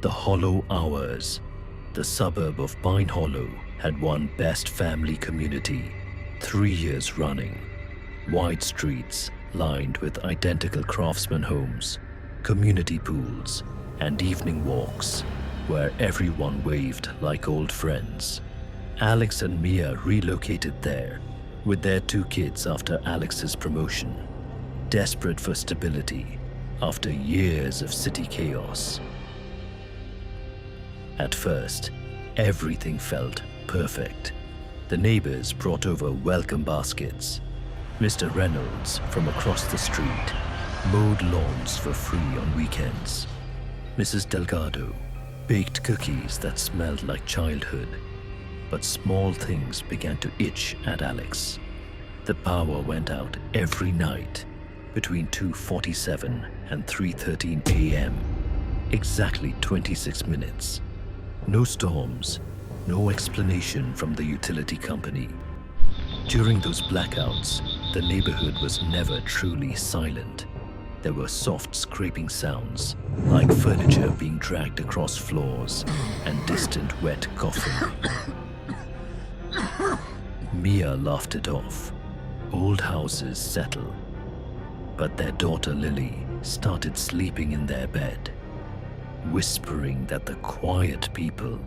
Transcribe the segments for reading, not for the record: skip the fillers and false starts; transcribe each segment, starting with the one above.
The Hollow Hours, the suburb of Pine Hollow, had won Best Family Community 3 years running. Wide streets lined with identical craftsman homes, community pools, and evening walks where everyone waved like old friends. Alex and Mia relocated there with their 2 kids after Alex's promotion, desperate for stability after years of city chaos. At first, everything felt perfect. The neighbors brought over welcome baskets. Mr. Reynolds from across the street mowed lawns for free on weekends. Mrs. Delgado baked cookies that smelled like childhood. But small things began to itch at Alex. The power went out every night between 2:47 and 3:13 a.m. Exactly 26 minutes. No storms, no explanation from the utility company. During those blackouts, the neighborhood was never truly silent. There were soft scraping sounds, like furniture being dragged across floors, and distant wet coughing. Mia laughed it off. Old houses settle. But their daughter Lily started sleeping in their bed, whispering that the quiet people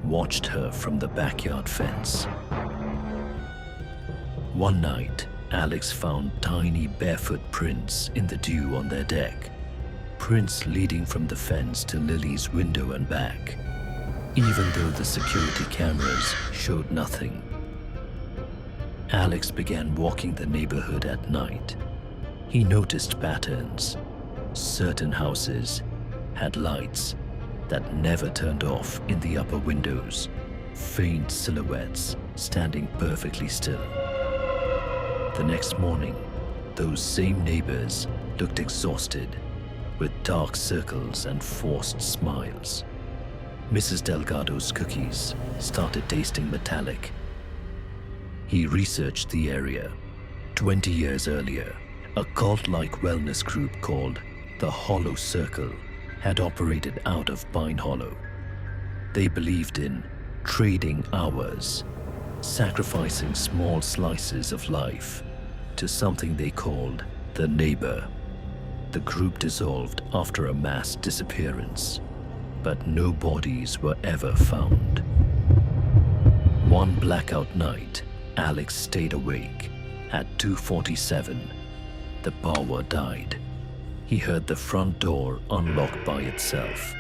watched her from the backyard fence. One night, Alex found tiny barefoot prints in the dew on their deck, prints leading from the fence to Lily's window and back, even though the security cameras showed nothing. Alex began walking the neighborhood at night. He noticed patterns. Certain houses had lights that never turned off in the upper windows, faint silhouettes standing perfectly still. The next morning, those same neighbors looked exhausted, with dark circles and forced smiles. Mrs. Delgado's cookies started tasting metallic. He researched the area. 20 years earlier, a cult-like wellness group called the Hollow Circle had operated out of Pine Hollow. They believed in trading hours, sacrificing small slices of life to something they called the neighbor. The group dissolved after a mass disappearance, but no bodies were ever found. One blackout night, Alex stayed awake. At 2:47, the power died. He heard the front door unlock by itself.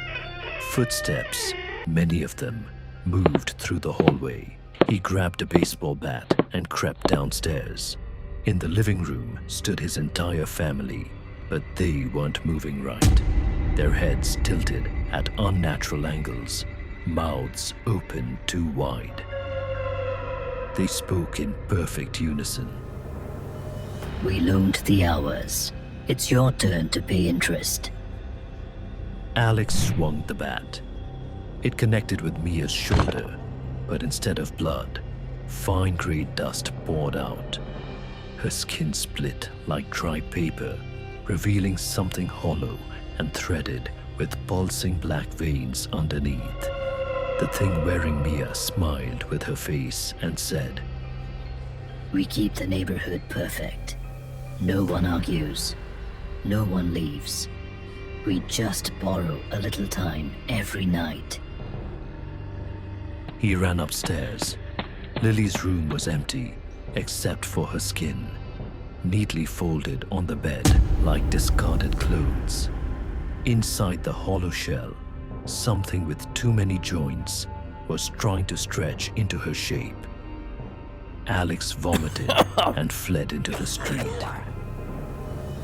Footsteps, many of them, moved through the hallway. He grabbed a baseball bat and crept downstairs. In the living room stood his entire family, but they weren't moving right. Their heads tilted at unnatural angles, mouths open too wide. They spoke in perfect unison. We loaned the hours. It's your turn to pay interest. Alex swung the bat. It connected with Mia's shoulder, but instead of blood, fine gray dust poured out. Her skin split like dry paper, revealing something hollow and threaded with pulsing black veins underneath. The thing wearing Mia smiled with her face and said, We keep the neighborhood perfect. No one argues. No one leaves. We just borrow a little time every night. He ran upstairs. Lily's room was empty, except for her skin, neatly folded on the bed like discarded clothes. Inside the hollow shell, something with too many joints was trying to stretch into her shape. Alex vomited and fled into the street.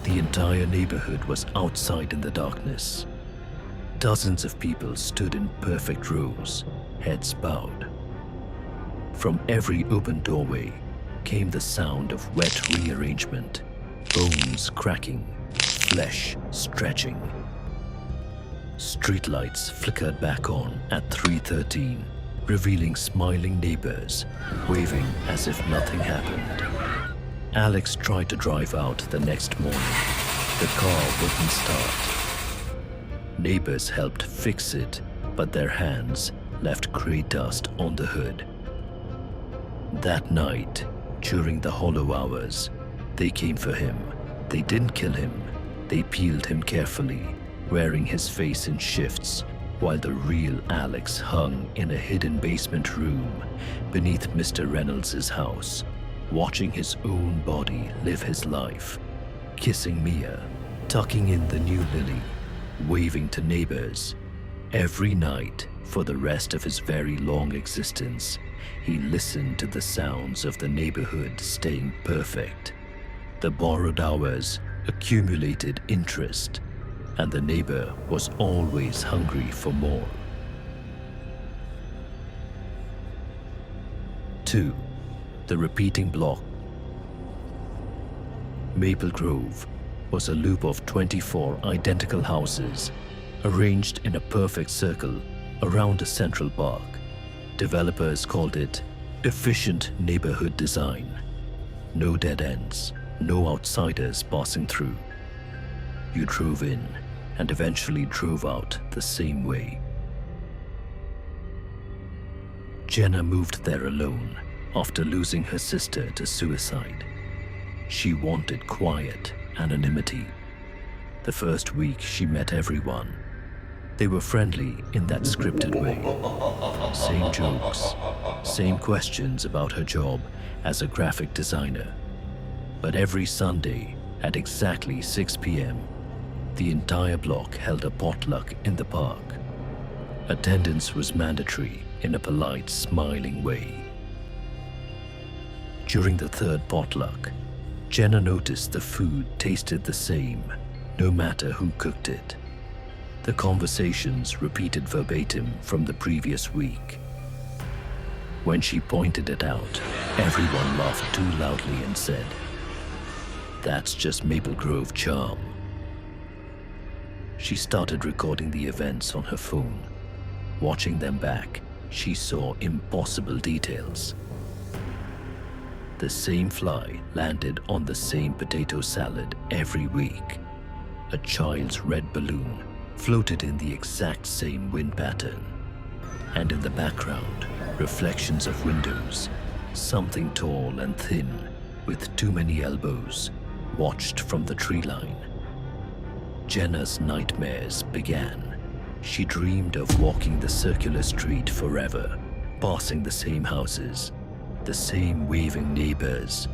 The entire neighborhood was outside in the darkness. Dozens of people stood in perfect rows, heads bowed. From every open doorway came the sound of wet rearrangement, bones cracking, flesh stretching. Streetlights flickered back on at 3:13, revealing smiling neighbors, waving as if nothing happened. Alex tried to drive out the next morning. The car wouldn't start. Neighbors helped fix it, but their hands left grey dust on the hood. That night, during the hollow hours, they came for him. They didn't kill him. They peeled him carefully, wearing his face in shifts, while the real Alex hung in a hidden basement room beneath Mr. Reynolds' house, watching his own body live his life, kissing Mia, tucking in the new Lily, waving to neighbors. Every night, for the rest of his very long existence, he listened to the sounds of the neighborhood staying perfect. The borrowed hours accumulated interest, and the neighbor was always hungry for more. 2. The repeating block. Maple Grove was a loop of 24 identical houses arranged in a perfect circle around a central park. Developers called it efficient neighborhood design. No dead ends, no outsiders passing through. You drove in and eventually drove out the same way. Jenna moved there alone after losing her sister to suicide. She wanted quiet, anonymity. The first week she met everyone. They were friendly in that scripted way. Same jokes, same questions about her job as a graphic designer. But every Sunday at exactly 6 p.m., the entire block held a potluck in the park. Attendance was mandatory in a polite, smiling way. During the third potluck, Jenna noticed the food tasted the same, no matter who cooked it. The conversations repeated verbatim from the previous week. When she pointed it out, everyone laughed too loudly and said, "That's just Maple Grove charm." She started recording the events on her phone. Watching them back, she saw impossible details. The same fly landed on the same potato salad every week. A child's red balloon floated in the exact same wind pattern. And in the background, reflections of windows, something tall and thin with too many elbows, watched from the tree line. Jenna's nightmares began. She dreamed of walking the circular street forever, passing the same houses, the same waving neighbors,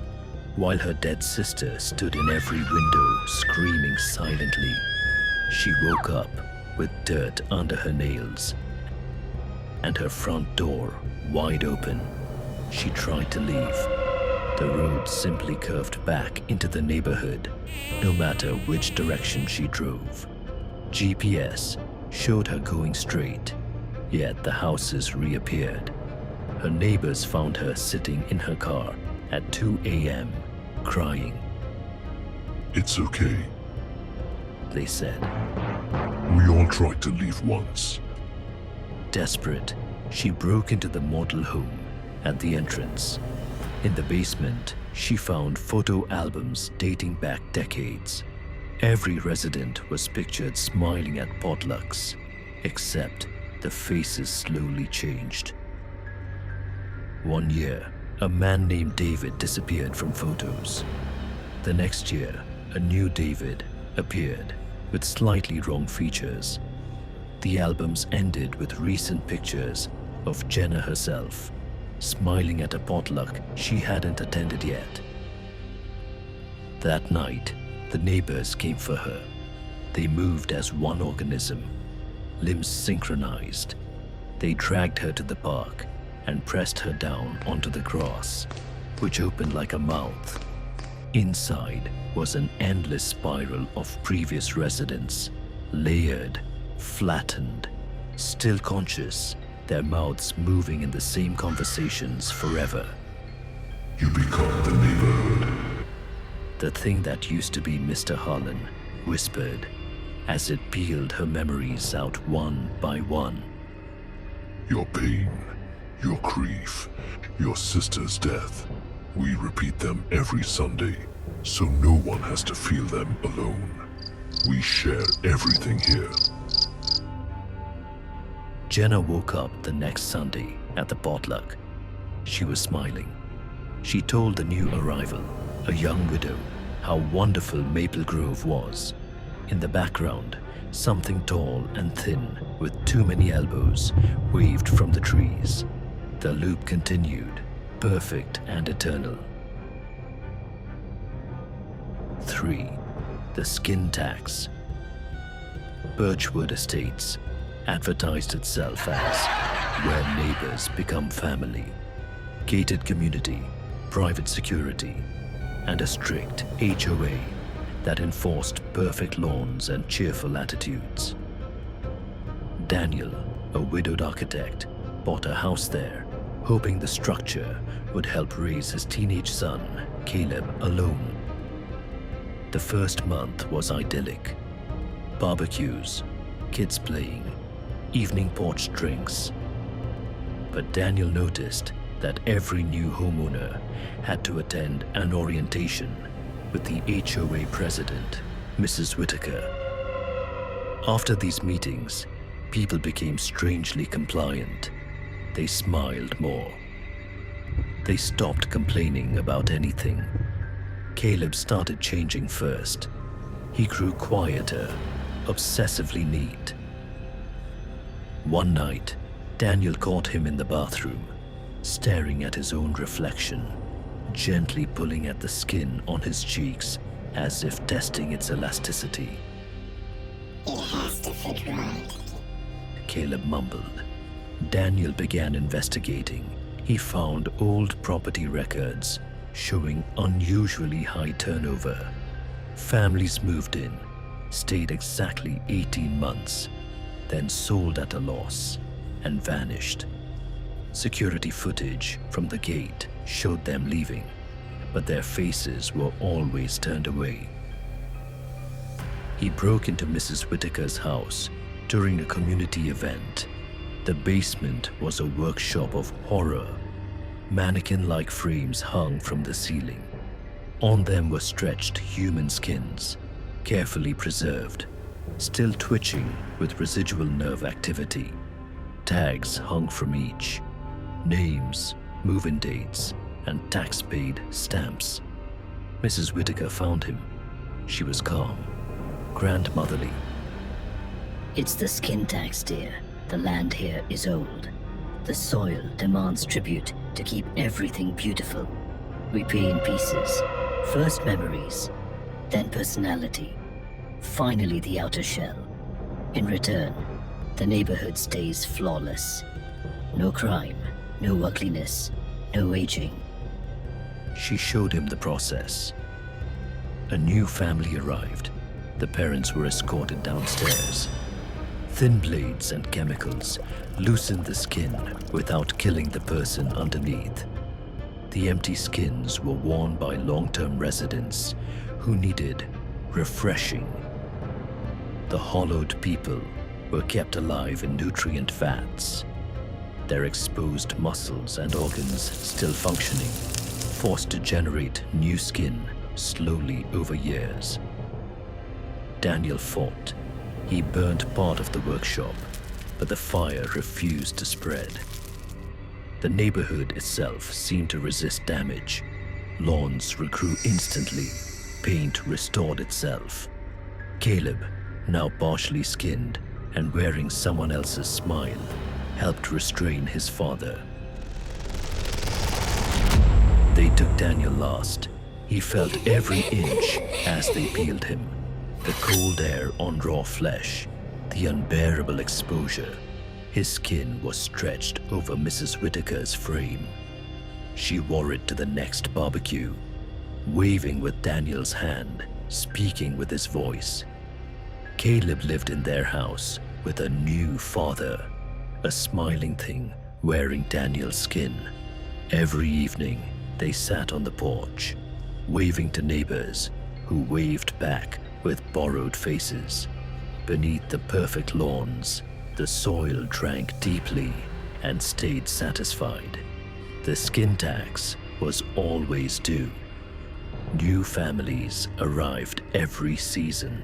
while her dead sister stood in every window screaming silently. She woke up with dirt under her nails and her front door wide open. She tried to leave. The road simply curved back into the neighborhood, no matter which direction she drove. GPS showed her going straight, yet the houses reappeared. Her neighbors found her sitting in her car at 2 a.m., crying. "It's okay. They said. We all tried to leave once." Desperate, she broke into the model home at the entrance. In the basement, she found photo albums dating back decades. Every resident was pictured smiling at potlucks, except the faces slowly changed. One year, a man named David disappeared from photos. The next year, a new David appeared with slightly wrong features. The albums ended with recent pictures of Jenna herself, smiling at a potluck she hadn't attended yet. That night, the neighbors came for her. They moved as one organism, limbs synchronized. They dragged her to the park and pressed her down onto the grass, which opened like a mouth. Inside was an endless spiral of previous residents, layered, flattened, still conscious, their mouths moving in the same conversations forever. "You become the neighborhood." The thing that used to be Mr. Harlan whispered as it peeled her memories out one by one. "Your pain, your grief, your sister's death. We repeat them every Sunday, so no one has to feel them alone. We share everything here. Jenna woke up the next Sunday at the potluck. She was smiling. She told the new arrival, a young widow, how wonderful Maple Grove was. In the background, something tall and thin with too many elbows waved from the trees. The loop continued, perfect and eternal. 3. The skin tax. Birchwood Estates advertised itself as where neighbors become family, gated community, private security, and a strict HOA that enforced perfect lawns and cheerful attitudes. Daniel, a widowed architect, bought a house there, hoping the structure would help raise his teenage son, Caleb, alone. The first month was idyllic. Barbecues, kids playing, evening porch drinks. But Daniel noticed that every new homeowner had to attend an orientation with the HOA president, Mrs. Whitaker. After these meetings, people became strangely compliant. They smiled more. They stopped complaining about anything. Caleb started changing first. He grew quieter, obsessively neat. One night, Daniel caught him in the bathroom, staring at his own reflection, gently pulling at the skin on his cheeks as if testing its elasticity. It has to fit right. Caleb mumbled. Daniel began investigating. He found old property records showing unusually high turnover. Families moved in, stayed exactly 18 months, then sold at a loss and vanished. Security footage from the gate showed them leaving, but their faces were always turned away. He broke into Mrs. Whitaker's house during a community event. The basement was a workshop of horror. Mannequin-like frames hung from the ceiling. On them were stretched human skins, carefully preserved, still twitching with residual nerve activity. Tags hung from each. Names, move-in dates, and tax-paid stamps. Mrs. Whitaker found him. She was calm, grandmotherly. It's the skin tax, dear. The land here is old. The soil demands tribute to keep everything beautiful. We pay in pieces. First memories, then personality, finally the outer shell. In return, the neighborhood stays flawless. No crime, no ugliness, no aging. She showed him the process. A new family arrived. The parents were escorted downstairs. Thin blades and chemicals loosened the skin without killing the person underneath. The empty skins were worn by long-term residents who needed refreshing. The hollowed people were kept alive in nutrient vats, their exposed muscles and organs still functioning, forced to generate new skin slowly over years. Daniel fought. He burned part of the workshop, but the fire refused to spread. The neighborhood itself seemed to resist damage. Lawns regrew instantly. Paint restored itself. Caleb, now partially skinned and wearing someone else's smile, helped restrain his father. They took Daniel last. He felt every inch as they peeled him. The cold air on raw flesh, the unbearable exposure. His skin was stretched over Mrs. Whitaker's frame. She wore it to the next barbecue, waving with Daniel's hand, speaking with his voice. Caleb lived in their house with a new father, a smiling thing wearing Daniel's skin. Every evening, they sat on the porch, waving to neighbors who waved back with borrowed faces. Beneath the perfect lawns, the soil drank deeply and stayed satisfied. The skin tax was always due. New families arrived every season.